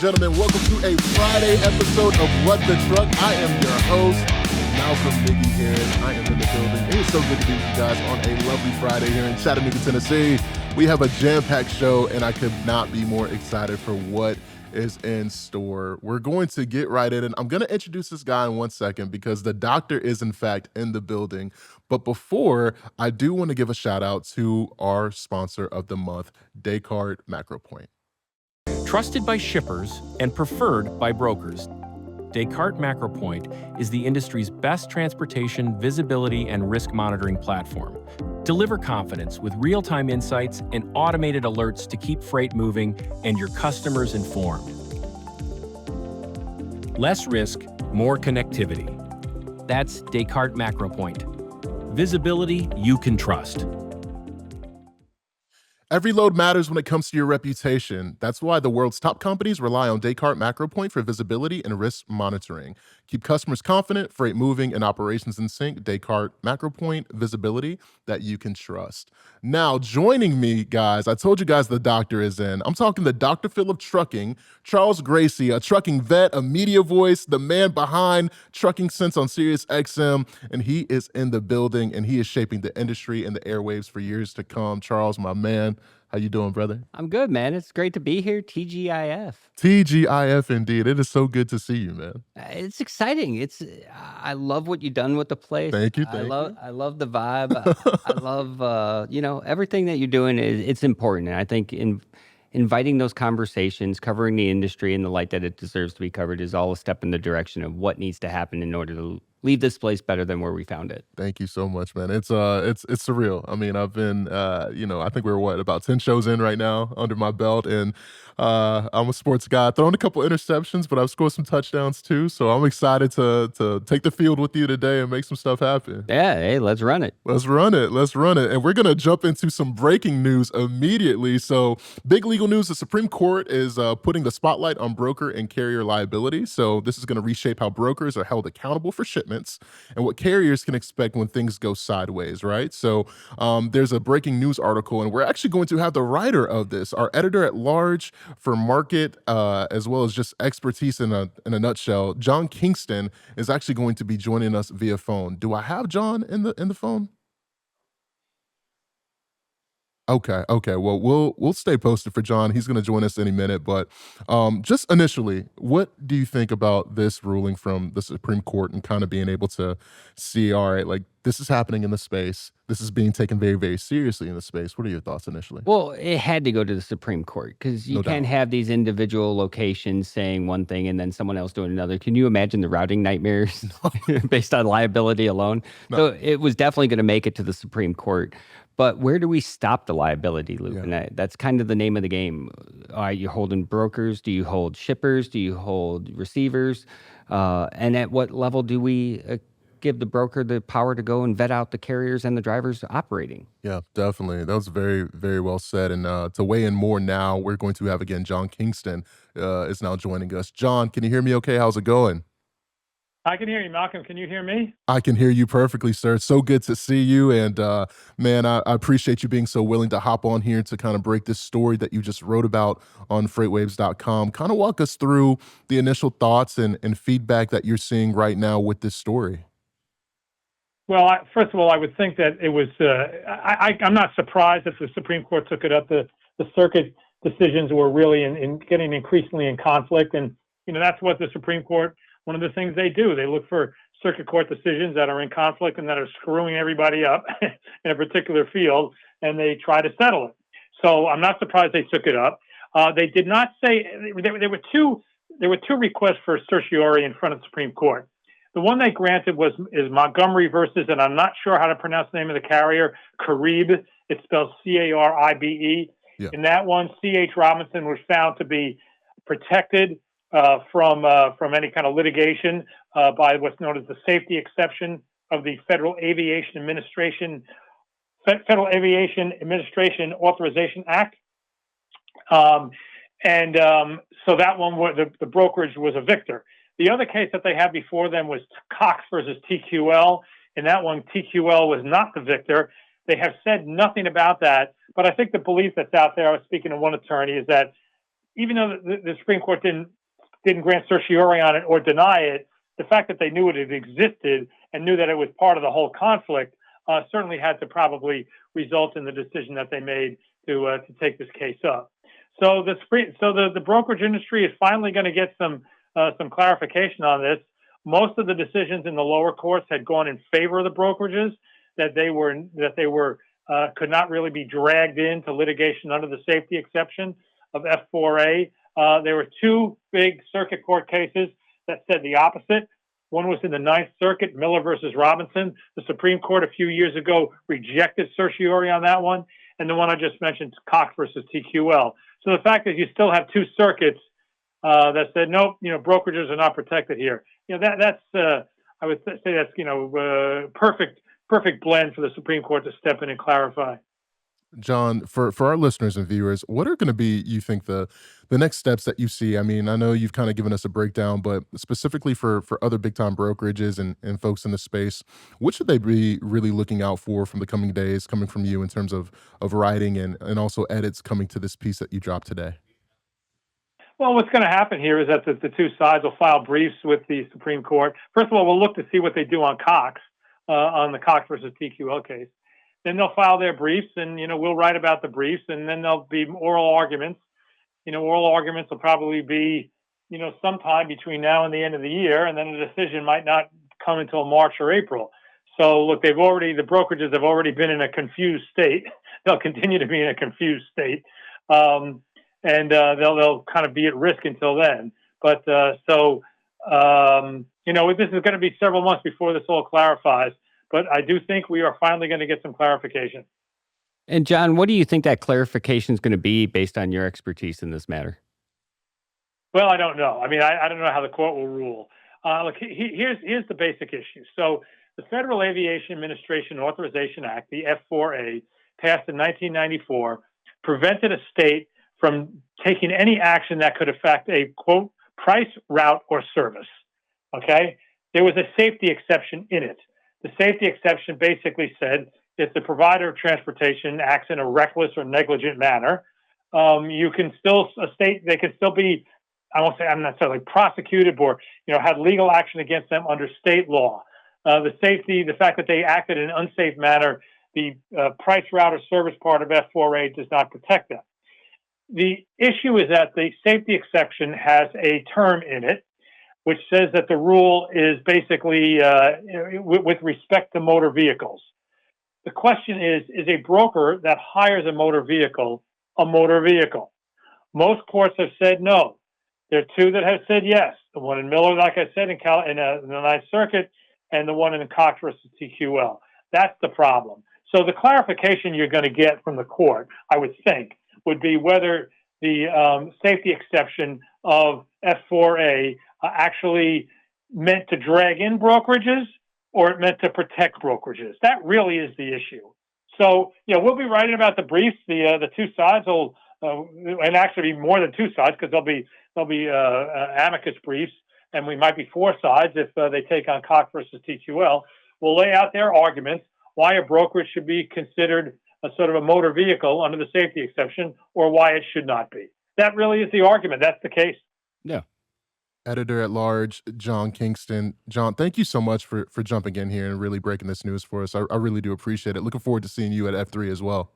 gentlemen, welcome to a Friday episode of What the Truck. I am your host, Malcolm Biggie here. I am in the building. It is so good to be with you guys on a lovely Friday here in Chattanooga, Tennessee. We have a jam-packed show, and I could not be more excited for what is in store. We're going to get right in, and I'm going to introduce this guy in 1 second because the doctor is, in fact, in the building. But before, I do want to give a shout-out to our sponsor of the month, Descartes MacroPoint. Trusted by shippers and preferred by brokers, Descartes MacroPoint is the industry's best transportation, visibility, and risk monitoring platform. Deliver confidence with real-time insights and automated alerts to keep freight moving and your customers informed. Less risk, more connectivity. That's Descartes MacroPoint. Visibility you can trust. Every load matters when it comes to your reputation. That's why the world's top companies rely on Descartes MacroPoint for visibility and risk monitoring. Keep customers confident, freight moving, and operations in sync. Descartes MacroPoint, visibility that you can trust. Now, joining me, guys, I told you guys the doctor is in. I'm talking the Dr. Phil of trucking, Charles Gracie, a trucking vet, a media voice, the man behind Trucking Sense on SiriusXM, and he is in the building, and he is shaping the industry and the airwaves for years to come. Charles, my man, how you doing, brother? I'm good, man. It's great to be here. TGIF. TGIF, indeed. It is so good to see you, man. It's exciting. I love what you've done with the place. Thank you. I love the vibe. I love, everything that you're doing. It's important. And I think inviting those conversations, covering the industry in the light that it deserves to be covered is all a step in the direction of what needs to happen in order to leave this place better than where we found it. Thank you so much, man. It's surreal. I mean, I've been, I think we're about 10 shows in right now under my belt, and I'm a sports guy. Thrown a couple interceptions, but I've scored some touchdowns too. So I'm excited to take the field with you today and make some stuff happen. Yeah, hey, let's run it. Let's run it. And we're going to jump into some breaking news immediately. So big legal news. The Supreme Court is putting the spotlight on broker and carrier liability. So this is going to reshape how brokers are held accountable for shipments and what carriers can expect when things go sideways, right? So there's a breaking news article, and we're actually going to have the writer of this, our editor at large for market, as well as just expertise in a nutshell. John Kingston is actually going to be joining us via phone. Do I have John in the phone? Okay. Well, we'll stay posted for John. He's going to join us any minute. But just initially, what do you think about this ruling from the Supreme Court and kind of being able to see, all right, like this is happening in the space. This is being taken very, very seriously in the space. What are your thoughts initially? Well, it had to go to the Supreme Court because you can't have these individual locations saying one thing and then someone else doing another. Can you imagine the routing nightmares based on liability alone? No. So it was definitely going to make it to the Supreme Court. But where do we stop the liability loop? Yeah. And that's kind of the name of the game. Are you holding brokers? Do you hold shippers? Do you hold receivers? And at what level do we give the broker the power to go and vet out the carriers and the drivers operating? Yeah, definitely. That was very, very well said. And to weigh in more now, we're going to have, again, John Kingston is now joining us. John, can you hear me okay? How's it going? I can hear you, Malcolm. Can you hear me? I can hear you perfectly, sir. So good to see you. And man, I appreciate you being so willing to hop on here to kind of break this story that you just wrote about on FreightWaves.com. Kind of walk us through the initial thoughts and feedback that you're seeing right now with this story. Well, first of all, I would think that it was, I'm not surprised if the Supreme Court took it up. The circuit decisions were really in getting increasingly in conflict. And, that's what the Supreme Court, one of the things they do, they look for circuit court decisions that are in conflict and that are screwing everybody up in a particular field, and they try to settle it. So I'm not surprised they took it up. They did not say, there were two requests for certiorari in front of the Supreme Court. The one they granted is Montgomery versus, and I'm not sure how to pronounce the name of the carrier, Caribe. It's spelled C-A-R-I-B-E. Yeah. In that one, C.H. Robinson was found to be protected from any kind of litigation by what's known as the safety exception of the Federal Aviation Administration Authorization Act. So that one, the brokerage was a victor. The other case that they had before them was Cox versus TQL. In that one, TQL was not the victor. They have said nothing about that. But I think the belief that's out there, I was speaking to one attorney, is that even though the Supreme Court didn't grant certiorari on it or deny it, the fact that they knew it existed and knew that it was part of the whole conflict certainly had to probably result in the decision that they made to take this case up. So the brokerage industry is finally going to get some clarification on this. Most of the decisions in the lower courts had gone in favor of the brokerages, that they could not really be dragged into litigation under the safety exception of F4A. There were two big circuit court cases that said the opposite. One was in the Ninth Circuit, Miller versus Robinson. The Supreme Court a few years ago rejected certiorari on that one. And the one I just mentioned, Cox versus TQL. So the fact that you still have two circuits that said, nope, brokerages are not protected here. That's I would say that's, perfect blend for the Supreme Court to step in and clarify. John, for our listeners and viewers, what are going to be, you think, the next steps that you see? I mean, I know you've kind of given us a breakdown, but specifically for other big-time brokerages and folks in the space, what should they be really looking out for from the coming days, coming from you in terms of writing and also edits coming to this piece that you dropped today? Well, what's going to happen here is that the two sides will file briefs with the Supreme Court. First of all, we'll look to see what they do on Cox, on the Cox versus TQL case. Then they'll file their briefs, and we'll write about the briefs, and then there'll be oral arguments. Oral arguments will probably be sometime between now and the end of the year, and then a decision might not come until March or April. So look, the brokerages have already been in a confused state. They'll continue to be in a confused state, and they'll kind of be at risk until then. But this is going to be several months before this all clarifies. But I do think we are finally going to get some clarification. And John, what do you think that clarification is going to be based on your expertise in this matter? Well, I don't know. I mean, I don't know how the court will rule. Look, here's the basic issue. So the Federal Aviation Administration Authorization Act, the F4A, passed in 1994, prevented a state from taking any action that could affect a, quote, price, route, or service. Okay? There was a safety exception in it. The safety exception basically said if the provider of transportation acts in a reckless or negligent manner, they can still be, I won't say I'm not necessarily prosecuted or, have legal action against them under state law. The fact that they acted in an unsafe manner, the price, route, or service part of F4A does not protect them. The issue is that the safety exception has a term in it which says that the rule is basically with respect to motor vehicles. The question is a broker that hires a motor vehicle a motor vehicle? Most courts have said no. There are two that have said yes. The one in Miller, like I said, in the Ninth Circuit, and the one in Cox versus TQL. That's the problem. So the clarification you're going to get from the court, I would think, would be whether the safety exception of F4A actually meant to drag in brokerages or it meant to protect brokerages. That really is the issue. So, we'll be writing about the briefs. The two sides will, and actually be more than two sides because there'll be amicus briefs, and we might be four sides if they take on Cox versus TQL. We'll lay out their arguments why a brokerage should be considered a sort of a motor vehicle under the safety exception or why it should not be. That really is the argument. That's the case. Yeah. Editor at Large, John Kingston. John, thank you so much for jumping in here and really breaking this news for us. I really do appreciate it. Looking forward to seeing you at F3 as well.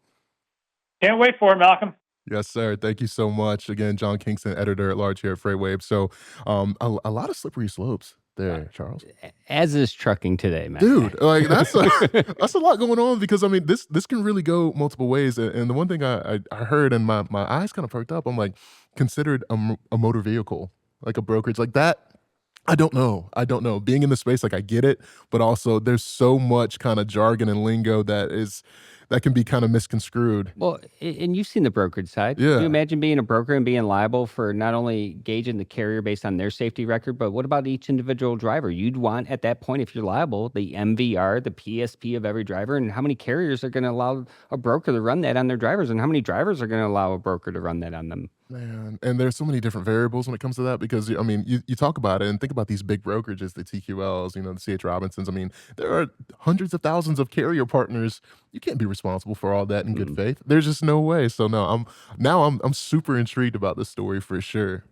Can't wait for it, Malcolm. Yes, sir. Thank you so much. Again, John Kingston, editor at Large here at FreightWaves. So a lot of slippery slopes there, Charles. As is trucking today, man. Dude, like that's a lot going on because, I mean, this can really go multiple ways. And the one thing I heard and my eyes kind of perked up, I'm like, considered a motor vehicle, like a brokerage like that. I don't know. Being in the space, like I get it, but also there's so much kind of jargon and lingo that can be kind of misconstrued. Well, and you've seen the brokerage side. Yeah. Can you imagine being a broker and being liable for not only gauging the carrier based on their safety record, but what about each individual driver? You'd want at that point, if you're liable, the MVR, the PSP of every driver, and how many carriers are going to allow a broker to run that on their drivers, and how many drivers are going to allow a broker to run that on them. Man, and there's so many different variables when it comes to that because I mean, you talk about it and think about these big brokerages, the TQLs, the CH Robinsons. I mean, there are hundreds of thousands of carrier partners. You can't be responsible for all that in good Mm. faith. There's just no way. So no, I'm super intrigued about this story for sure.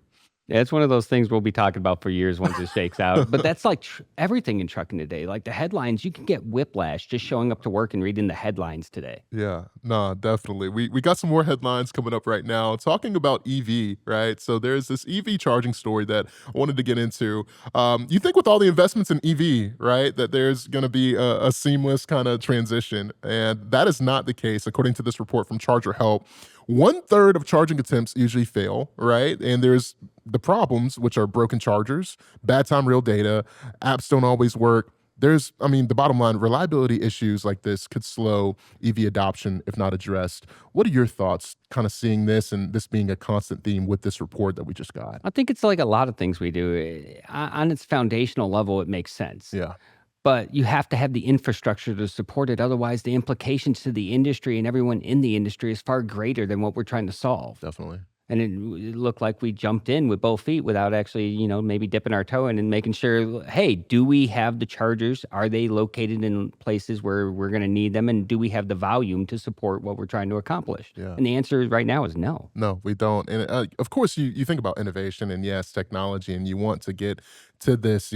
Yeah, it's one of those things we'll be talking about for years once it shakes out. But that's like everything in trucking today. Like the headlines, you can get whiplash just showing up to work and reading the headlines today. Yeah, no, definitely. We got some more headlines coming up right now talking about EV, right? So there's this EV charging story that I wanted to get into. You think with all the investments in EV, right, that there's going to be a seamless kind of transition, and that is not the case, according to this report from Charger Help. 1/3 of charging attempts usually fail, right? And there's the problems, which are broken chargers, bad time real data, apps don't always work. The bottom line, reliability issues like this could slow EV adoption if not addressed. What are your thoughts kind of seeing this and this being a constant theme with this report that we just got? I think it's like a lot of things we do. On its foundational level, it makes sense. Yeah, But you have to have the infrastructure to support it. Otherwise, the implications to the industry and everyone in the industry is far greater than what we're trying to solve. definitely. And it looked like we jumped in with both feet without actually, maybe dipping our toe in and making sure, hey, do we have the chargers? Are they located in places where we're going to need them? And do we have the volume to support what we're trying to accomplish? Yeah. And the answer right now is no. No, we don't. And of course, you think about innovation and yes, technology, and you want to get to this,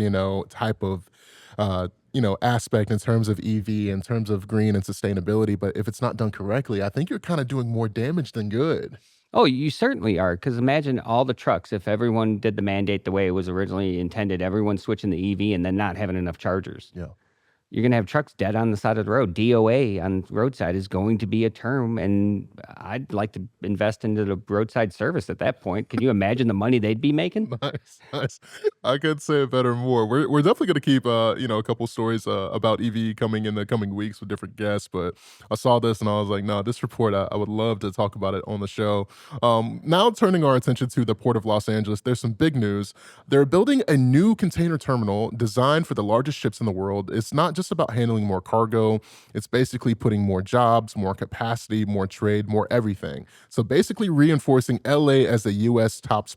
type of, aspect in terms of EV, in terms of green and sustainability. But if it's not done correctly, I think you're kind of doing more damage than good. Oh, you certainly are. Because imagine all the trucks, if everyone did the mandate the way it was originally intended, everyone switching to EV and then not having enough chargers. Yeah. You're going to have trucks dead on the side of the road. DOA on roadside is going to be a term, and I'd like to invest into the roadside service at that point. Can you imagine the money they'd be making? Nice, nice. I could say it better more. We're definitely gonna keep a couple stories about EV coming in the coming weeks with different guests. But I saw this and I was like, no, this report I would love to talk about it on the show. Now turning our attention to the Port of Los Angeles, there's some big news. They're building a new container terminal designed for the largest ships in the world. It's not just about handling more cargo. It's basically putting more jobs, more capacity, more trade, more everything. So basically reinforcing LA as the US top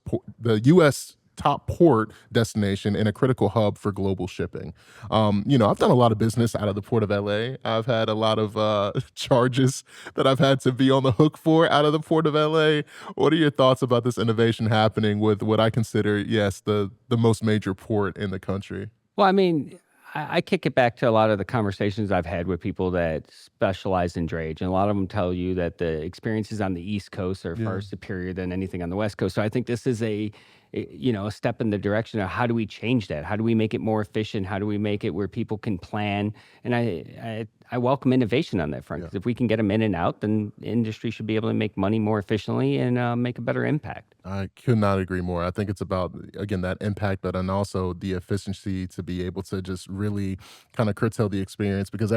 port destination and a critical hub for global shipping. I've done a lot of business out of the Port of LA. I've had a lot of charges that I've had to be on the hook for out of the Port of LA. What are your thoughts about this innovation happening with what I consider, yes, the most major port in the country? Well, I mean, I kick it back to a lot of the conversations I've had with people that specialize in drayage, and a lot of them tell you that the experiences on the East Coast are far superior than anything on the West Coast. So I think this is a step in the direction of how do we change that? How do we make it more efficient? How do we make it where people can plan? And I welcome innovation on that front, because if we can get them in and out, then the industry should be able to make money more efficiently and make a better impact. I could not agree more. I think it's about, again, that impact, but and also the efficiency to be able to just really kind of curtail the experience because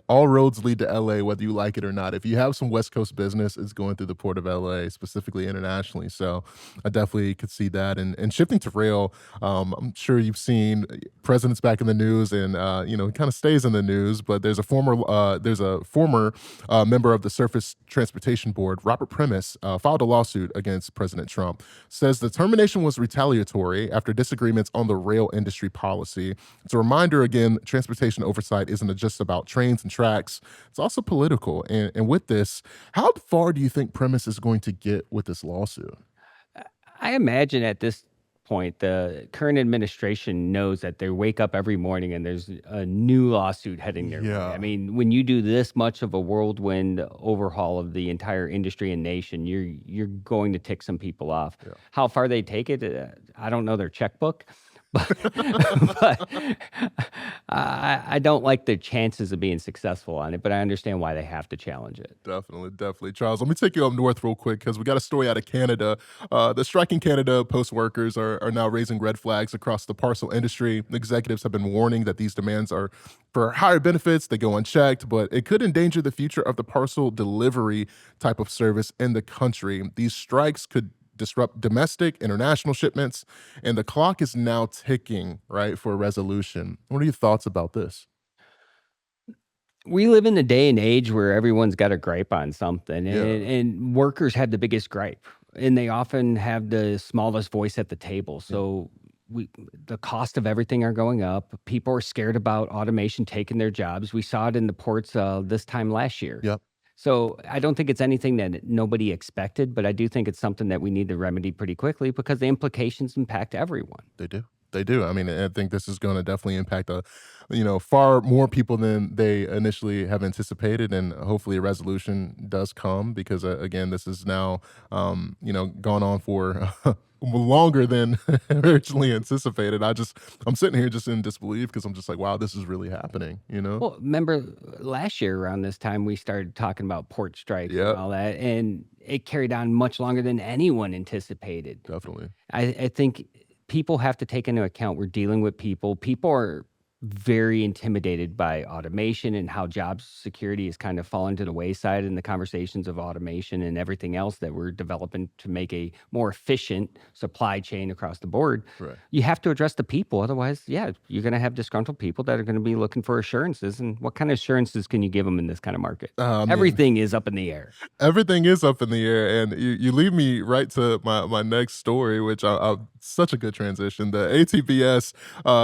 all roads lead to LA, whether you like it or not. If you have some West Coast business, it's going through the Port of LA, specifically internationally. So I definitely could see that. And shifting to rail, I'm sure you've seen presidents back in the news and, it kind of stays in the news, but there's a former member of the Surface Transportation Board, Robert Premis, filed a lawsuit against President Trump. Says the termination was retaliatory after disagreements on the rail industry policy. It's a reminder, again, transportation oversight isn't just about trains and tracks. It's also political. And with this, how far do you think Premis is going to get with this lawsuit? I imagine at this point, the current administration knows that they wake up every morning and there's a new lawsuit heading their way. Yeah. I mean, when you do this much of a whirlwind overhaul of the entire industry and nation, you're going to tick some people off. Yeah. How far they take it, I don't know their checkbook. But I don't like the chances of being successful on it, but I understand why they have to challenge it. Definitely, definitely. Charles, let me take you up north real quick because we got a story out of Canada. The striking Canada post workers are now raising red flags across the parcel industry. Executives have been warning that these demands are for higher benefits, they go unchecked, but it could endanger the future of the parcel delivery type of service in the country. These strikes could disrupt domestic, international shipments, and the clock is now ticking, right, for a resolution. What are your thoughts about this? We live in a day and age where everyone's got a gripe on something, Yeah. and workers have the biggest gripe. and they often have the smallest voice at the table. So the cost of everything are going up. People are scared about automation taking their jobs. We saw it in the ports this time last year. Yep. So I don't think it's anything that nobody expected, but I do think it's something that we need to remedy pretty quickly because the implications impact everyone. They do. They do. I mean, I think this is going to definitely impact far more people than they initially have anticipated, and hopefully a resolution does come because again, this is now gone on for longer than originally anticipated. I'm sitting here just in disbelief because I'm just like, wow, this is really happening. Well, remember last year around this time we started talking about port strikes and all that, and it carried on much longer than anyone anticipated. Definitely. I think people have to take into account we're dealing with people. People are very intimidated by automation and how job security has kind of fallen to the wayside in the conversations of automation and everything else that we're developing to make a more efficient supply chain across the board. Right. You have to address the people. Otherwise, you're going to have disgruntled people that are going to be looking for assurances. And what kind of assurances can you give them in this kind of market? Everything is up in the air. Everything is up in the air. And you lead me right to my next story, which such a good transition. The ATBS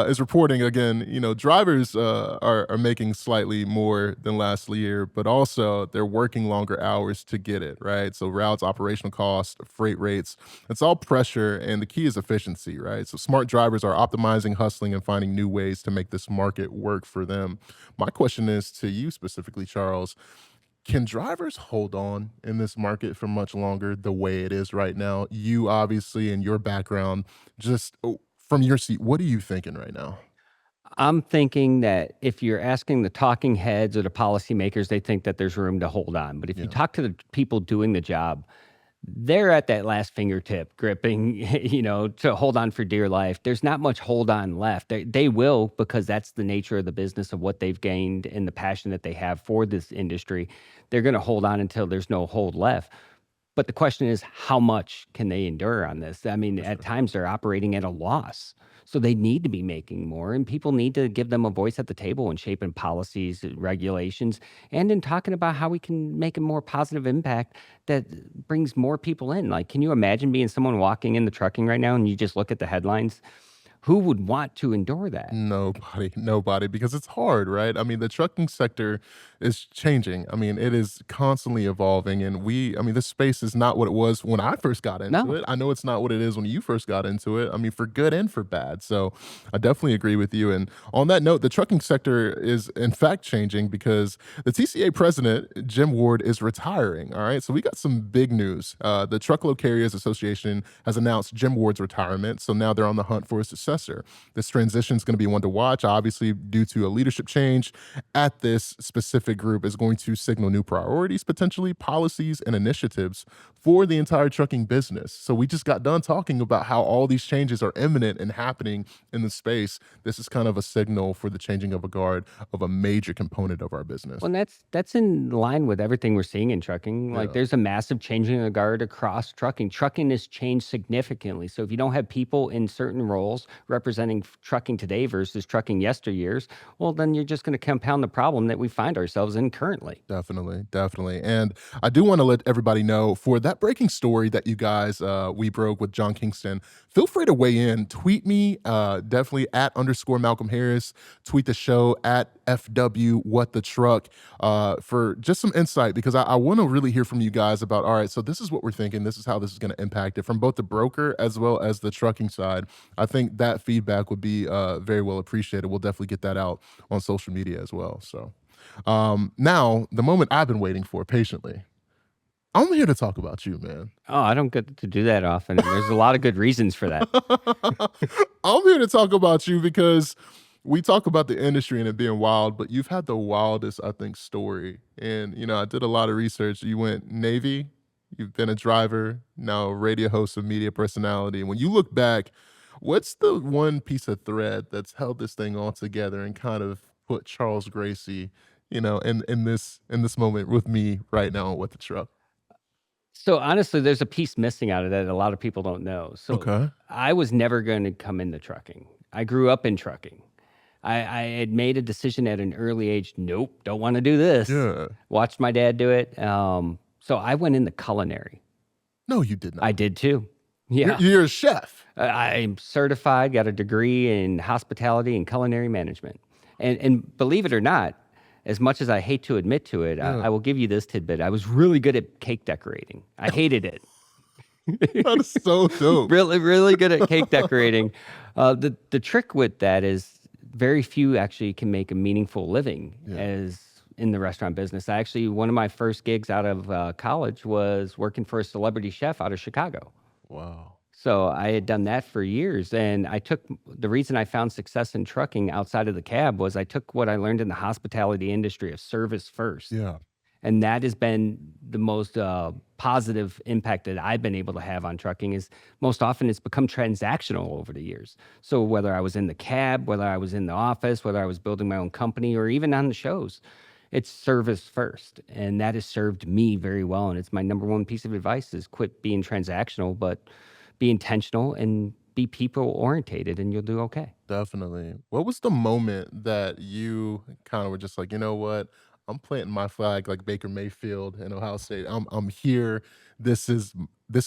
is reporting again, drivers are making slightly more than last year, but also they're working longer hours to get it, right? So routes, operational costs, freight rates, it's all pressure, and the key is efficiency, right? So smart drivers are optimizing, hustling, and finding new ways to make this market work for them. My question is to you specifically, Charles. Can drivers hold on in this market for much longer the way it is right now? You obviously, in your background, just from your seat, what are you thinking right now? I'm thinking that if you're asking the talking heads or the policymakers, they think that there's room to hold on. But if you talk to the people doing the job, they're at that last fingertip gripping, to hold on for dear life. There's not much hold on left. They will, because that's the nature of the business of what they've gained and the passion that they have for this industry. They're going to hold on until there's no hold left. But the question is, how much can they endure on this? I mean, at times they're operating at a loss. So they need to be making more, and people need to give them a voice at the table in shaping policies, regulations, and in talking about how we can make a more positive impact that brings more people in. Like, can you imagine being someone walking in the trucking right now and you just look at the headlines? Who would want to endure that? Nobody, because it's hard, right? I mean, the trucking sector is changing. I mean, it is constantly evolving, and this space is not what it was when I first got into it. I know it's not what it is when you first got into it. I mean, for good and for bad. So I definitely agree with you. And on that note, the trucking sector is in fact changing because the TCA president, Jim Ward, is retiring. All right. So we got some big news. The Truckload Carriers Association has announced Jim Ward's retirement. So now they're on the hunt for a successor. This transition is going to be one to watch, obviously, due to a leadership change at this specific group is going to signal new priorities, potentially policies and initiatives for the entire trucking business. So we just got done talking about how all these changes are imminent and happening in the space. This is kind of a signal for the changing of a guard of a major component of our business. Well, that's in line with everything we're seeing in trucking. Like there's a massive changing of the guard across trucking. Trucking has changed significantly. So if you don't have people in certain roles representing trucking today versus trucking yesteryears, well, then you're just going to compound the problem that we find ourselves in currently. Definitely. And I do want to let everybody know, for that breaking story that you guys, we broke with John Kingston, feel free to weigh in. Tweet me, definitely at _Malcolm Harris. Tweet the show at FW What the Truck for just some insight, because I want to really hear from you guys about, all right, so this is what we're thinking. This is how this is going to impact it from both the broker as well as the trucking side. I think that feedback would be very well appreciated. We'll definitely get that out on social media as well. So now, the moment I've been waiting for patiently. I'm here to talk about you, man. Oh, I don't get to do that often. And there's a lot of good reasons for that. I'm here to talk about you because we talk about the industry and it being wild, but you've had the wildest, I think, story. And, I did a lot of research. You went Navy, you've been a driver, now a radio host, a media personality. And when you look back, what's the one piece of thread that's held this thing all together and kind of put Charles Gracie, in this moment with me right now with the truck? So honestly, there's a piece missing out of that a lot of people don't know. So okay. I was never going to come into trucking. I grew up in trucking. I had made a decision at an early age. Nope, don't want to do this. Yeah. Watched my dad do it. So I went into culinary. No, you did not. I did too. You're, Yeah. you're a chef. I'm certified, got a degree in hospitality and culinary management. And believe it or not, as much as I hate to admit to it, Yeah. I will give you this tidbit. I was really good at cake decorating. I hated it. That is so dope. Really, really good at cake decorating. The trick with that is very few actually can make a meaningful living as in the restaurant business. One of my first gigs out of college was working for a celebrity chef out of Chicago. Wow. So I had done that for years, and the reason I found success in trucking outside of the cab was I took what I learned in the hospitality industry of service first. Yeah. And that has been the most positive impact that I've been able to have on trucking. Is most often it's become transactional over the years. So whether I was in the cab, whether I was in the office, whether I was building my own company, or even on the shows, it's service first. And that has served me very well. And it's my number one piece of advice is quit being transactional, but be intentional and be people orientated, and you'll do okay. Definitely. What was the moment that you kind of were just like, you know what? I'm planting my flag like Baker Mayfield in Ohio State. I'm here. This is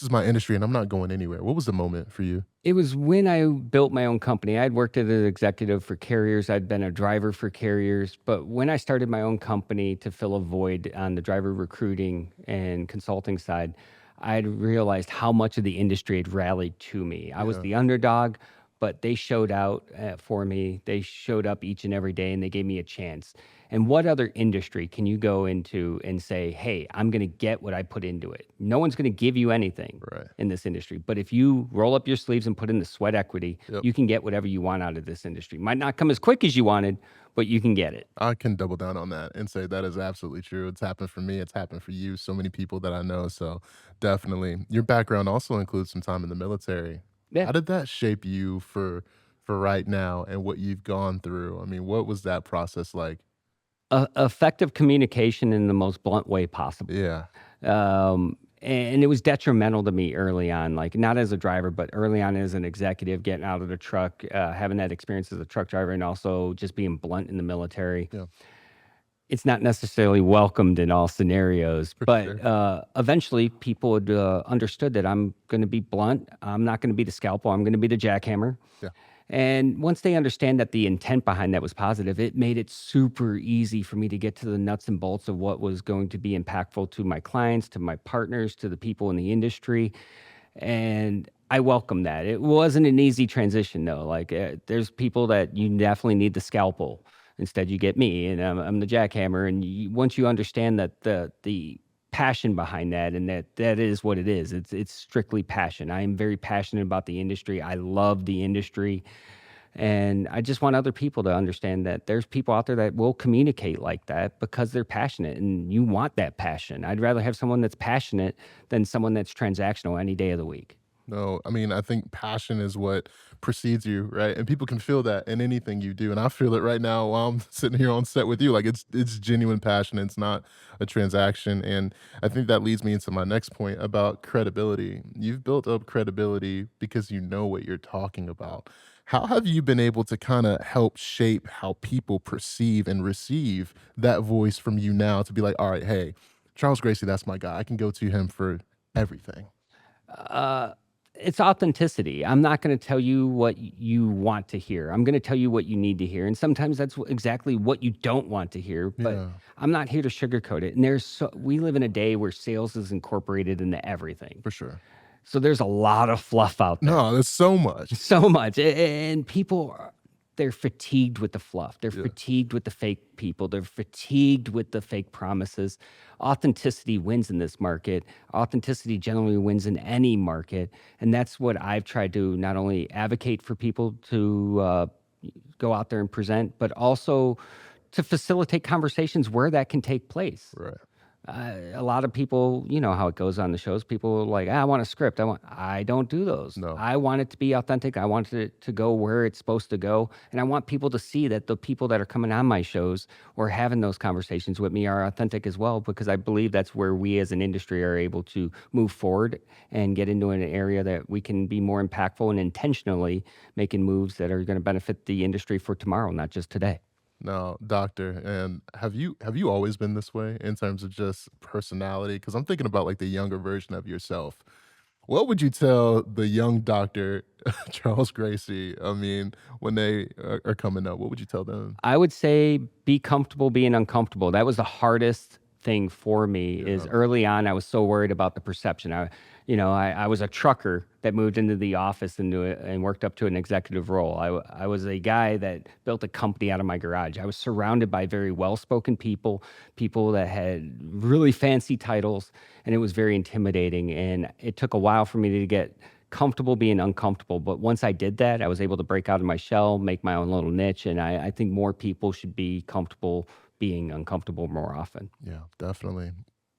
my industry and I'm not going anywhere. What was the moment for you? It was when I built my own company. I'd worked as an executive for carriers. I'd been a driver for carriers. But when I started my own company to fill a void on the driver recruiting and consulting side, I'd realized how much of the industry had rallied to me. I was Yeah. the underdog, but they showed out for me. They showed up each and every day and they gave me a chance. And what other industry can you go into and say, hey, I'm going to get what I put into it? No one's going to give you anything Right. in this industry. But if you roll up your sleeves and put in the sweat equity, Yep. you can get whatever you want out of this industry. Might not come as quick as you wanted, but you can get it. I can double down on that and say that is absolutely true. It's happened for me. It's happened for you. So many people that I know. So definitely. Your background also includes some time in the military. Yeah. How did that shape you for right now and what you've gone through? I mean, what was that process like? Effective communication in the most blunt way possible. Yeah. And it was detrimental to me early on, like not as a driver, but early on as an executive, getting out of the truck, having that experience as a truck driver, and also just being blunt in the military. Yeah. It's not necessarily welcomed in all scenarios, but sure. Eventually people would understood that I'm going to be blunt. I'm not going to be the scalpel. I'm going to be the jackhammer. Yeah. And once they understand that the intent behind that was positive, it made it super easy for me to get to the nuts and bolts of what was going to be impactful to my clients, to my partners, to the people in the industry. And I welcome that. It wasn't an easy transition, though. Like there's people that you definitely need the scalpel. Instead, you get me, and I'm the jackhammer. And once you understand that the passion behind that, and that is what it is. It's strictly passion. I am very passionate about the industry. I love the industry. And I just want other people to understand that there's people out there that will communicate like that because they're passionate, and you want that passion. I'd rather have someone that's passionate than someone that's transactional any day of the week. No, I mean, I think passion is what precedes you, right? And people can feel that in anything you do. And I feel it right now while I'm sitting here on set with you. Like it's genuine passion. It's not a transaction. And I think that leads me into my next point about credibility. You've built up credibility because you know what you're talking about. How have you been able to kind of help shape how people perceive and receive that voice from you now to be like, all right, hey, Charles Gracie, that's my guy. I can go to him for everything. It's authenticity. I'm not going to tell you what you want to hear. I'm going to tell you what you need to hear. And sometimes that's exactly what you don't want to hear, but Yeah. I'm not here to sugarcoat it. And we live in a day where sales is incorporated into everything. For sure. So there's a lot of fluff out there. No, there's so much. So much. And people they're fatigued with the fluff. They're fatigued with the fake people. They're fatigued with the fake promises. Authenticity wins in this market. Authenticity generally wins in any market. And that's what I've tried to not only advocate for people to go out there and present, but also to facilitate conversations where that can take place. Right. A lot of people, you know how it goes on the shows. People are like, I want a script. I don't do those. No. I want it to be authentic. I want it to go where it's supposed to go. And I want people to see that the people that are coming on my shows or having those conversations with me are authentic as well, because I believe that's where we as an industry are able to move forward and get into an area that we can be more impactful and intentionally making moves that are going to benefit the industry for tomorrow, not just today. Now, doctor, and have you always been this way in terms of just personality? Because I'm thinking about like the younger version of yourself. What would you tell the young doctor, Charles Gracie? I mean, when they are coming up, what would you tell them? I would say be comfortable being uncomfortable. That was the hardest thing for me. Is early on I was so worried about the perception. I was a trucker that moved into the office and worked up to an executive role. I was a guy that built a company out of my garage. I was surrounded by very well-spoken people that had really fancy titles, and it was very intimidating. And it took a while for me to get comfortable being uncomfortable. But once I did that, I was able to break out of my shell, make my own little niche. And I think more people should be comfortable being uncomfortable more often. Yeah, definitely.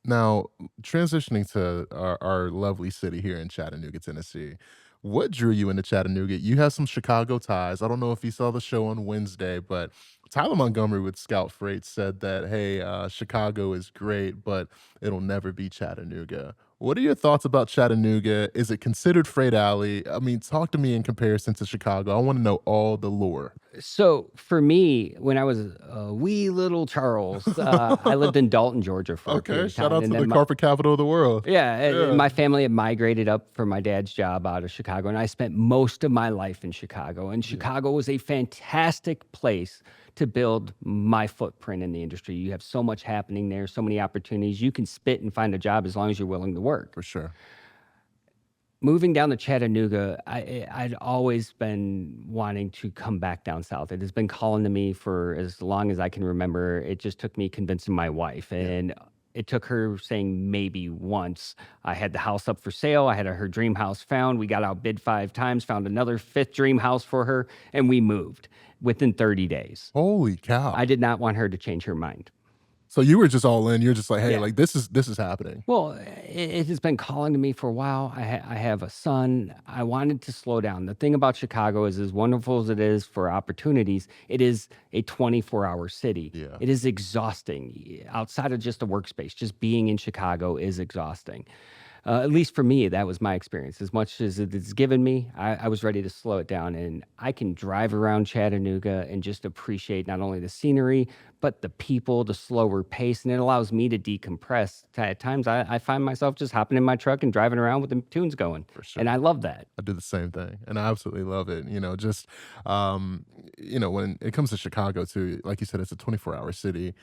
Now, transitioning to our lovely city here in Chattanooga, Tennessee, what drew you into Chattanooga? You have some Chicago ties. I don't know if you saw the show on Wednesday, but Tyler Montgomery with Scout Freight said that, hey, Chicago is great, but it'll never be Chattanooga. What are your thoughts about Chattanooga? Is it considered Freight Alley? I mean, talk to me in comparison to Chicago. I want to know all the lore. So for me, when I was wee little Charles, I lived in Dalton, Georgia for a period Okay, of time. shout out to And the then carpet capital of the world. yeah, Yeah. my family had migrated up for my dad's job out of Chicago, and I spent most of my life in Chicago. And Chicago was a fantastic place to build my footprint in the industry. You have so much happening there, so many opportunities. You can spit and find a job as long as you're willing to work. For sure. Moving down to Chattanooga, I'd always been wanting to come back down south. It has been calling to me for as long as I can remember. It just took me convincing my wife, and it took her saying maybe once. I had the house up for sale. I had her dream house found. We got outbid 5 times, found another 5th dream house for her, and we moved within 30 days. Holy cow. I did not want her to change her mind. So you were just all in. You're just like, hey, Yeah. like this is happening. Well, it has been calling to me for a while. I have a son. I wanted to slow down. The thing about Chicago is, as wonderful as it is for opportunities, it is a 24-hour city. Yeah. It is exhausting. Outside of just a workspace, just being in Chicago is exhausting. At least for me, that was my experience. As much as it's given me, I was ready to slow it down. And I can drive around Chattanooga and just appreciate not only the scenery, but the people, the slower pace. And it allows me to decompress. At times, I find myself just hopping in my truck and driving around with the tunes going. For sure. And I love that. I do the same thing, and I absolutely love it. When it comes to Chicago too, like you said, it's a 24-hour city.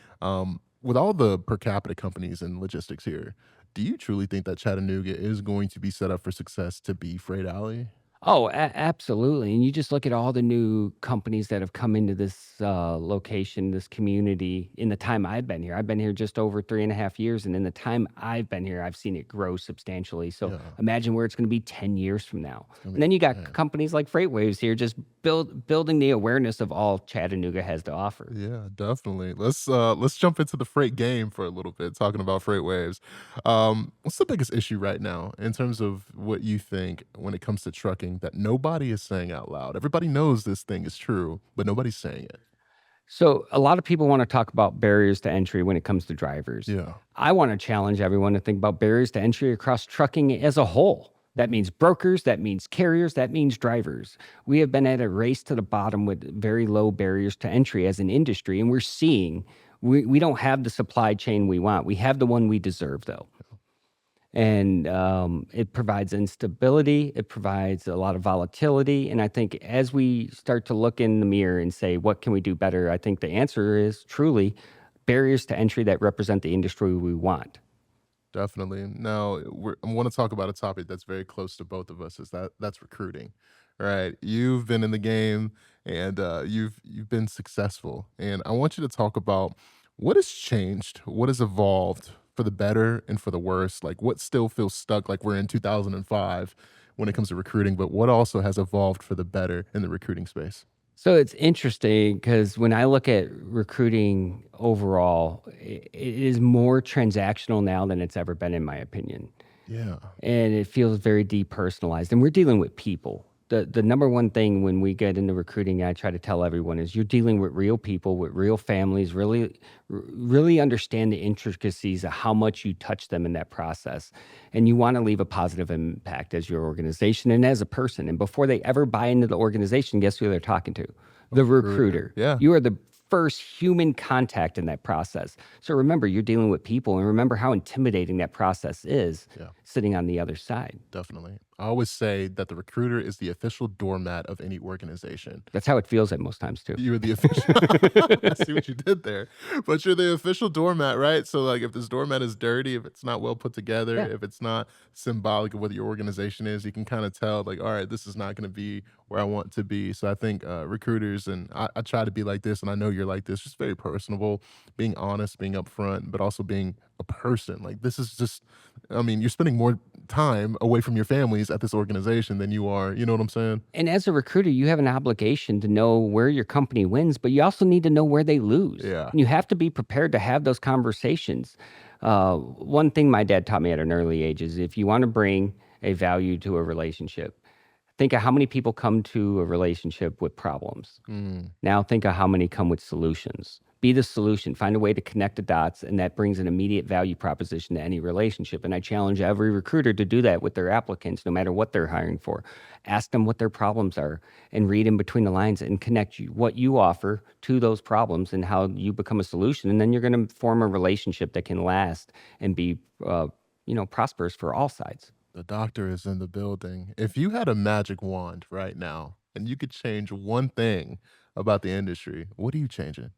With all the per capita companies and logistics here, do you truly think that Chattanooga is going to be set up for success to be Freight Alley? Oh, absolutely. And you just look at all the new companies that have come into this location, this community in the time I've been here. I've been here just over 3.5 years. And in the time I've been here, I've seen it grow substantially. So Yeah. imagine where it's going to be 10 years from now. gonna And then you got man. companies like FreightWaves here just building the awareness of all Chattanooga has to offer. Yeah, definitely. Let's jump into the freight game for a little bit, talking about freight waves. What's the biggest issue right now in terms of what you think when it comes to trucking that nobody is saying out loud? Everybody knows this thing is true, but nobody's saying it. So a lot of people want to talk about barriers to entry when it comes to drivers. Yeah. I want to challenge everyone to think about barriers to entry across trucking as a whole. That means brokers, that means carriers, that means drivers. We have been at a race to the bottom with very low barriers to entry as an industry, and we're seeing we don't have the supply chain we want. We have the one we deserve, though. And it provides instability. It provides a lot of volatility. And I think as we start to look in the mirror and say, what can we do better? I think the answer is truly barriers to entry that represent the industry we want. Definitely. Now, I want to talk about a topic that's very close to both of us. That's recruiting, right? You've been in the game, and you've been successful, and I want you to talk about what has changed, what has evolved for the better and for the worse. Like, what still feels stuck, like we're in 2005 when it comes to recruiting, but what also has evolved for the better in the recruiting space? So it's interesting because when I look at recruiting overall, it is more transactional now than it's ever been, in my opinion. Yeah. And it feels very depersonalized. And we're dealing with people. The number one thing when we get into recruiting, I try to tell everyone, is you're dealing with real people, with real families. Really understand the intricacies of how much you touch them in that process. And you want to leave a positive impact as your organization and as a person. And before they ever buy into the organization, guess who they're talking to? The recruiter. Yeah. You are the first human contact in that process. So remember, you're dealing with people, and remember how intimidating that process is sitting on the other side. Definitely. I always say that the recruiter is the official doormat of any organization. That's how it feels at most times too. You're the official. I see what you did there. But you're the official doormat, right? So like if this doormat is dirty, if it's not well put together, if it's not symbolic of what your organization is, you can kind of tell like, all right, this is not going to be where I want to be. So I think recruiters, and I try to be like this, and I know you're like this, just very personable, being honest, being upfront, but also being a person. Like this is just, I mean, you're spending more time away from your families at this organization than you are, you know what I'm saying? And as a recruiter, you have an obligation to know where your company wins, but you also need to know where they lose. Yeah. And you have to be prepared to have those conversations. One thing my dad taught me at an early age is if you want to bring a value to a relationship, think of how many people come to a relationship with problems. Now think of how many come with solutions. Be the solution. Find a way to connect the dots, and that brings an immediate value proposition to any relationship. And I challenge every recruiter to do that with their applicants, no matter what they're hiring for. Ask them what their problems are and read in between the lines and connect what you offer to those problems and how you become a solution. And then you're going to form a relationship that can last and be prosperous for all sides. The doctor is in the building. If you had a magic wand right now and you could change one thing about the industry, what are you changing?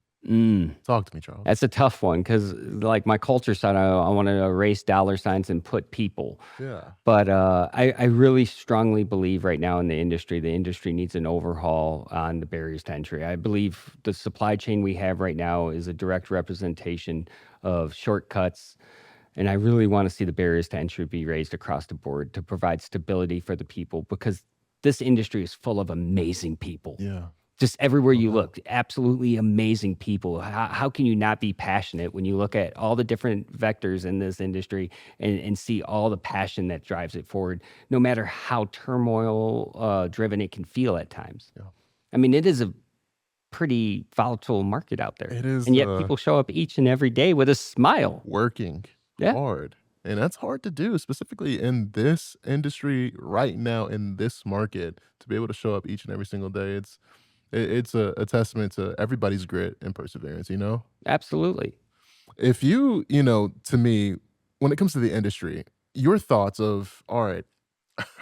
Talk to me, Charles. That's a tough one because, like my culture side, I want to erase dollar signs and put people. Yeah. But I really strongly believe right now in the industry needs an overhaul on the barriers to entry. I believe the supply chain we have right now is a direct representation of shortcuts. And I really want to see the barriers to entry be raised across the board to provide stability for the people, because this industry is full of amazing people. Yeah. Just everywhere you look, absolutely amazing people. How can you not be passionate when you look at all the different vectors in this industry and see all the passion that drives it forward, no matter how turmoil driven it can feel at times? Yeah. I mean, it is a pretty volatile market out there. It is. And yet people show up each and every day with a smile. Working hard. And that's hard to do, specifically in this industry right now, in this market, to be able to show up each and every single day. It's a testament to everybody's grit and perseverance, you know? Absolutely. If to me, when it comes to the industry, your thoughts of, all right,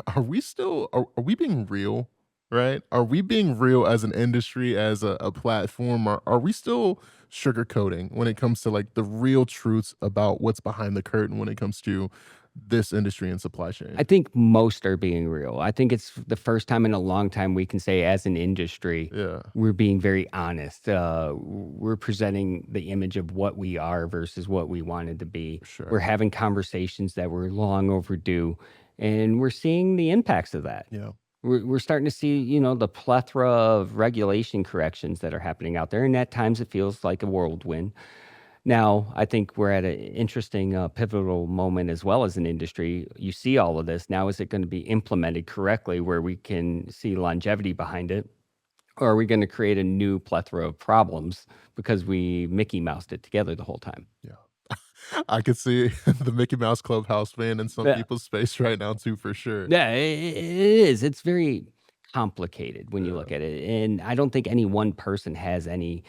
are we being real, right? Are we being real as an industry, as a platform? Are we still sugarcoating when it comes to like the real truths about what's behind the curtain when it comes to this industry and supply chain? I think most are being real. I think it's the first time in a long time we can say as an industry, we're being very honest. We're presenting the image of what we are versus what we wanted to be. Sure. We're having conversations that were long overdue, and we're seeing the impacts of that. Yeah. We're starting to see, the plethora of regulation corrections that are happening out there, and at times it feels like a whirlwind. Now, I think we're at an interesting pivotal moment as well as an industry. You see all of this. Now, is it going to be implemented correctly where we can see longevity behind it? Or are we going to create a new plethora of problems because we Mickey Moused it together the whole time? Yeah. I could see the Mickey Mouse Clubhouse fan in some people's space right now too, for sure. Yeah, it is. It's very complicated when you look at it. And I don't think any one person has any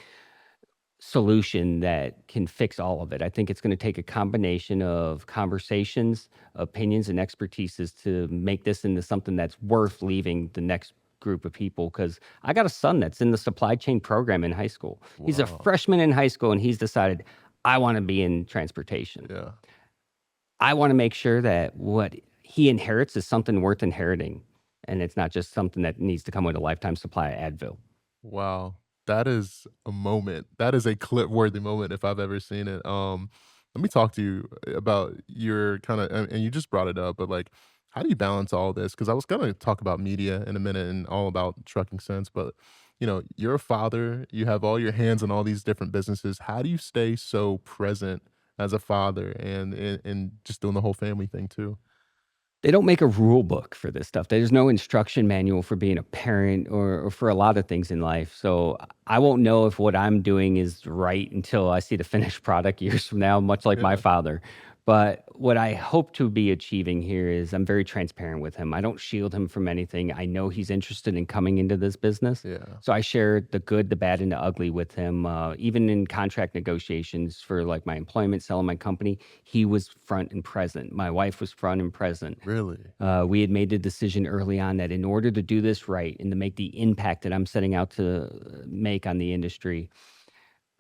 solution that can fix all of it. I think it's going to take a combination of conversations, opinions, and expertises to make this into something that's worth leaving the next group of people. Because I got a son that's in the supply chain program in high school. Wow. He's a freshman in high school, and he's decided, I want to be in transportation. Yeah. I want to make sure that what he inherits is something worth inheriting, and it's not just something that needs to come with a lifetime supply of Advil. Wow. That is a moment. That is a clip-worthy moment if I've ever seen it. Let me talk to you about your kind of, and you just brought it up, but like, how do you balance all this? Because I was going to talk about media in a minute and all about Trucking Sense, but you're a father. You have all your hands on all these different businesses. How do you stay so present as a father and just doing the whole family thing too? They don't make a rule book for this stuff. There's no instruction manual for being a parent or for a lot of things in life. So I won't know if what I'm doing is right until I see the finished product years from now, much like my father. But what I hope to be achieving here is I'm very transparent with him. I don't shield him from anything. I know he's interested in coming into this business. Yeah. So I share the good, the bad, and the ugly with him. Even in contract negotiations for like my employment, selling my company, he was front and present. My wife was front and present. Really? We had made the decision early on that in order to do this right and to make the impact that I'm setting out to make on the industry,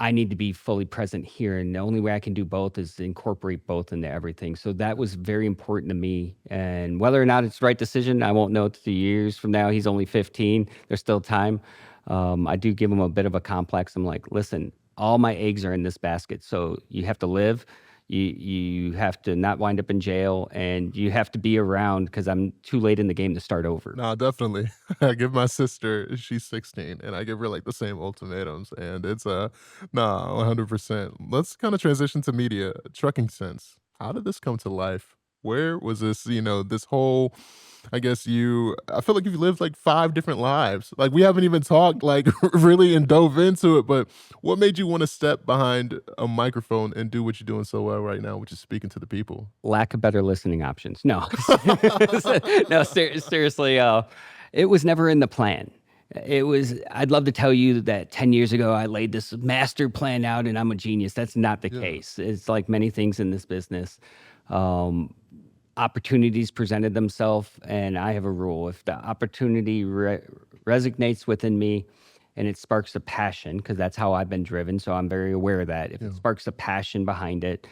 I need to be fully present here. And the only way I can do both is to incorporate both into everything. So that was very important to me. And whether or not it's the right decision, I won't know 2 years from now. He's only 15. There's still time. I do give him a bit of a complex. I'm like, listen, all my eggs are in this basket. So you have to live. You have to not wind up in jail, and you have to be around because I'm too late in the game to start over. No, definitely. I give my sister, she's 16, and I give her like the same ultimatums, and it's 100%. Let's kind of transition to media, trucking sense. How did this come to life? Where was this, this whole, I feel like you've lived like 5 different lives. Like we haven't even talked like really and dove into it, but what made you want to step behind a microphone and do what you're doing so well right now, which is speaking to the people? Lack of better listening options. No, no, seriously, it was never in the plan. I'd love to tell you that 10 years ago, I laid this master plan out and I'm a genius. That's not the case. It's like many things in this business. Opportunities presented themselves, and I have a rule. If the opportunity resonates within me and it sparks a passion, because that's how I've been driven, so I'm very aware of that. If it sparks a passion behind it,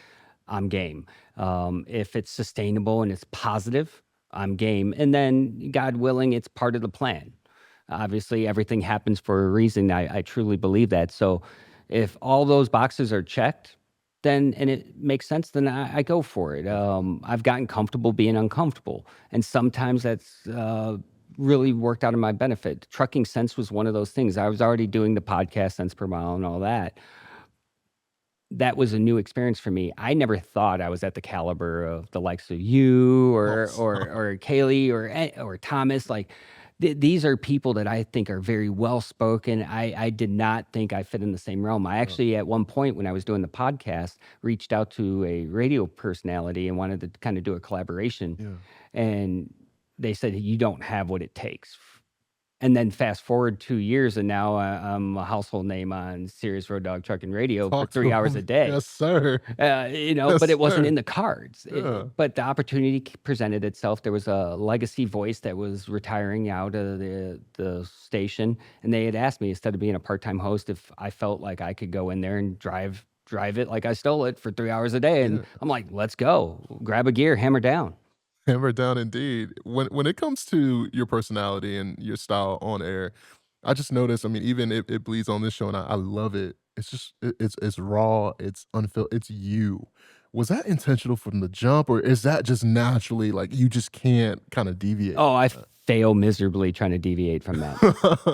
I'm game. If it's sustainable and it's positive, I'm game. And then, God willing, it's part of the plan. Obviously, everything happens for a reason. I truly believe that. So if all those boxes are checked, then, and it makes sense, then I go for it. I've gotten comfortable being uncomfortable. And sometimes that's really worked out in my benefit. Trucking Sense was one of those things. I was already doing the podcast Cents Per Mile and all that. That was a new experience for me. I never thought I was at the caliber of the likes of you or Kaylee or Thomas. Like, these are people that I think are very well spoken. I did not think I fit in the same realm. I actually, at one point when I was doing the podcast, reached out to a radio personality and wanted to kind of do a collaboration. And they said, you don't have what it takes. And then fast forward 2 years, and now I'm a household name on Sirius Road Dog Trucking Radio for 3 hours a day. Yes, sir. Yes, but it wasn't in the cards. But the opportunity presented itself. There was a legacy voice that was retiring out of the station, and they had asked me, instead of being a part-time host, if I felt like I could go in there and drive it like I stole it for 3 hours a day. And I'm like, let's go. Grab a gear, hammer down. Hammer down indeed. When it comes to your personality and your style on air, I just noticed, even it bleeds on this show, and I love it. It's just, it's raw, it's unfiltered, it's you. Was that intentional from the jump, or is that just naturally, like, you just can't kind of deviate? Oh, I fail miserably trying to deviate from that.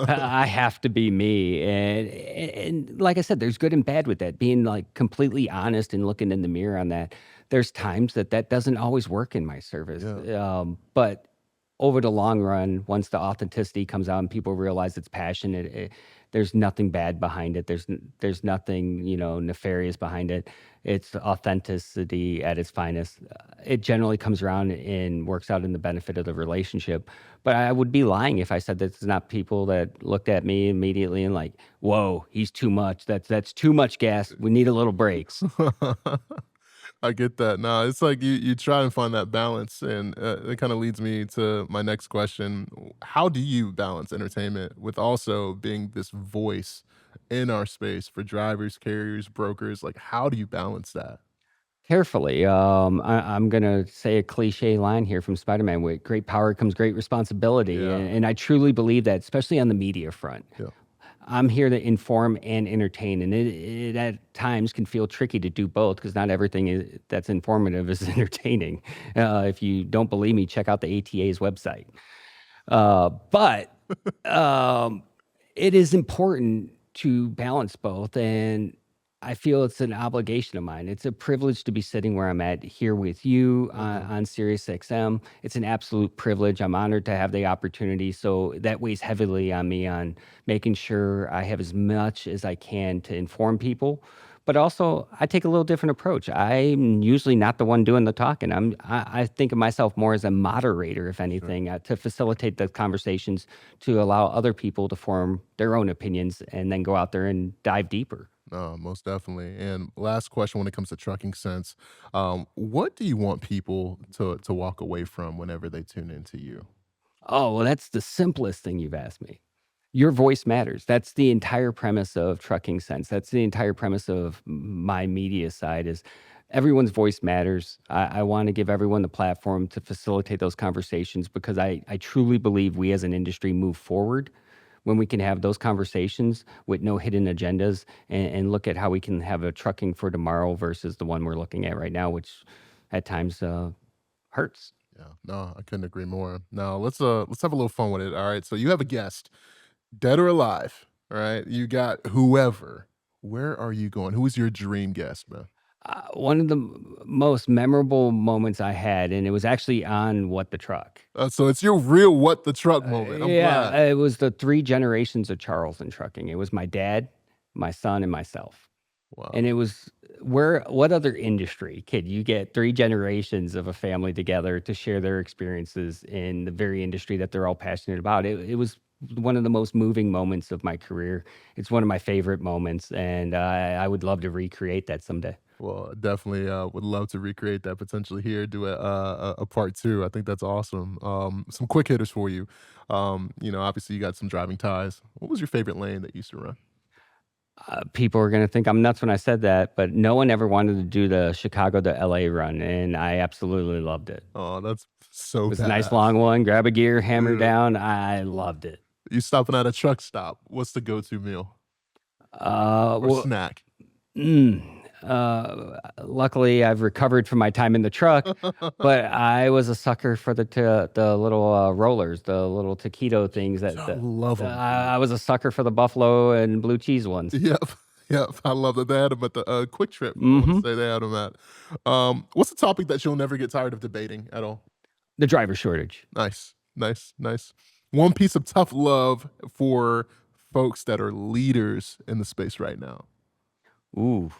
I have to be me. And like I said, there's good and bad with that. Being like completely honest and looking in the mirror on that. There's times that doesn't always work in my service. But over the long run, once the authenticity comes out and people realize it's passion, there's nothing bad behind it. There's nothing, nefarious behind it. It's authenticity at its finest. It generally comes around and works out in the benefit of the relationship. But I would be lying if I said that it's not people that looked at me immediately and like, whoa, he's too much. That's too much gas. We need a little brakes. I get that. No, it's like you try and find that balance, and it kind of leads me to my next question. How do you balance entertainment with also being this voice in our space for drivers, carriers, brokers? Like, how do you balance that? Carefully. I'm going to say a cliche line here from Spider-Man: with great power comes great responsibility. And I truly believe that, especially on the media front. I'm here to inform and entertain, and it at times can feel tricky to do both, because not everything that's informative is entertaining. If you don't believe me, check out the ATA's website. But it is important to balance both, and I feel it's an obligation of mine. It's a privilege to be sitting where I'm at here with you on SiriusXM. It's an absolute privilege. I'm honored to have the opportunity. So that weighs heavily on me on making sure I have as much as I can to inform people, But also, I take a little different approach. I'm usually not the one doing the talking. I think of myself more as a moderator, if anything, to facilitate the conversations, to allow other people to form their own opinions and then go out there and dive deeper. Most definitely. And last question when it comes to trucking sense, what do you want people to walk away from whenever they tune into you? Oh, well, that's the simplest thing you've asked me. Your voice matters. That's the entire premise of Trucking Sense. That's the entire premise of my media side is everyone's voice matters. I want to give everyone the platform to facilitate those conversations because I truly believe we as an industry move forward when we can have those conversations with no hidden agendas and look at how we can have a trucking for tomorrow versus the one we're looking at right now, which at times hurts. Yeah, no, I couldn't agree more. Now let's have a little fun with it. All right. So you have a guest. Dead or alive, all right? You got whoever. Where are you going? Who is your dream guest, man? One of the most memorable moments I had, and it was actually on What the Truck. So it's your real What the Truck moment. I'm glad. It was the 3 generations of Charles in trucking. It was my dad, my son, and myself. Wow. And it was what other industry could you get 3 generations of a family together to share their experiences in the very industry that they're all passionate about? It was one of the most moving moments of my career. It's one of my favorite moments, and I would love to recreate that someday. Well, definitely would love to recreate that potentially here, do a part 2. I think that's awesome. Some quick hitters for you. Obviously you got some driving ties. What was your favorite lane that you used to run? People are going to think I'm nuts when I said that, but no one ever wanted to do the Chicago to LA run, and I absolutely loved it. Oh, that's so It was badass. a nice long one. Grab a gear, hammer down. I loved it. You stopping at a truck stop. What's the go-to meal or snack? Luckily, I've recovered from my time in the truck, but I was a sucker for the little rollers, the little taquito things. I love them. I was a sucker for the buffalo and blue cheese ones. Yep. I love that they had them at the Quick Trip. I Mm-hmm. want to say they had them at. What's a topic that you'll never get tired of debating at all? The driver shortage. Nice. One piece of tough love for folks that are leaders in the space right now. Ooh.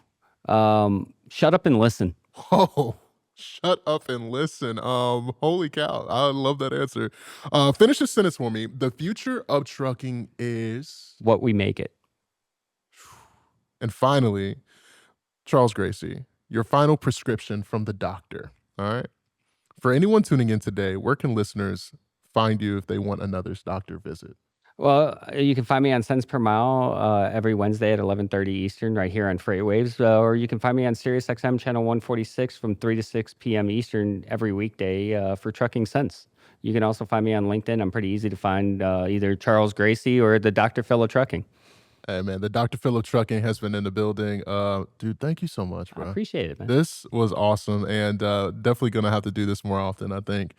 Shut up and listen. Oh, shut up and listen. Holy cow. I love that answer. Finish this sentence for me. The future of trucking is What we make it. And finally, Charles Gracie, your final prescription from the doctor. All right. For anyone tuning in today, where can listeners find you if they want another doctor visit? Well, you can find me on Cents Per Mile every Wednesday at 11:30 Eastern right here on FreightWaves, or you can find me on SiriusXM channel 146 from 3 to 6 p.m. Eastern every weekday for Trucking Sense. You can also find me on LinkedIn. I'm pretty easy to find, either Charles Gracie or the Dr. Phil of Trucking. Hey, man, the Dr. Phil of Trucking has been in the building. Dude, thank you so much, bro. I appreciate it, man. This was awesome, and definitely going to have to do this more often, I think.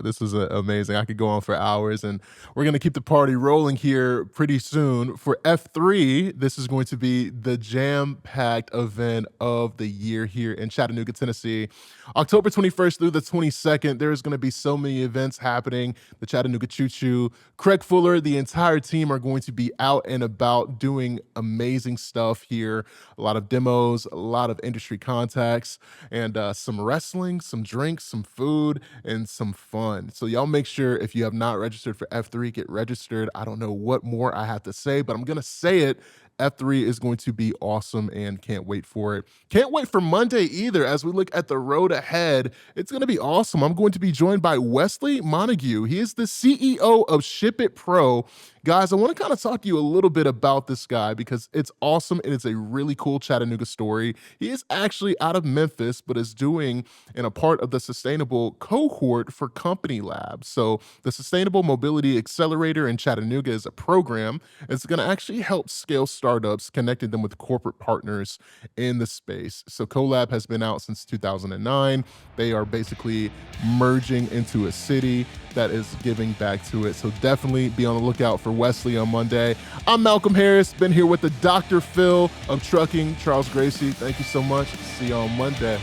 This was amazing. I could go on for hours, and we're going to keep the party rolling here pretty soon. For F3, this is going to be the jam-packed event of the year here in Chattanooga, Tennessee. October 21st through the 22nd, there's going to be so many events happening. The Chattanooga Choo Choo, Craig Fuller, the entire team are going to be out and about doing amazing stuff here. A lot of demos, a lot of industry contacts, and some wrestling, some drinks, some food, and some fun. So y'all make sure if you have not registered for F3, get registered. I don't know what more I have to say, but I'm going to say it. F3 is going to be awesome and can't wait for it. Can't wait for Monday either. As we look at the road ahead, it's going to be awesome. I'm going to be joined by Wesley Montague. He is the CEO of Ship It Pro. Guys, I want to kind of talk to you a little bit about this guy because it's awesome and it's a really cool Chattanooga story. He is actually out of Memphis, but is doing and a part of the sustainable cohort for Company Lab. So the Sustainable Mobility Accelerator in Chattanooga is a program. It's going to actually help scale startups, connecting them with corporate partners in the space. So CoLab has been out since 2009. They are basically merging into a city that is giving back to it. So definitely be on the lookout for Wesley on Monday. I'm Malcolm Harris, been here with the Dr. Phil of Trucking, Charles Gracie. Thank you so much. See you on Monday.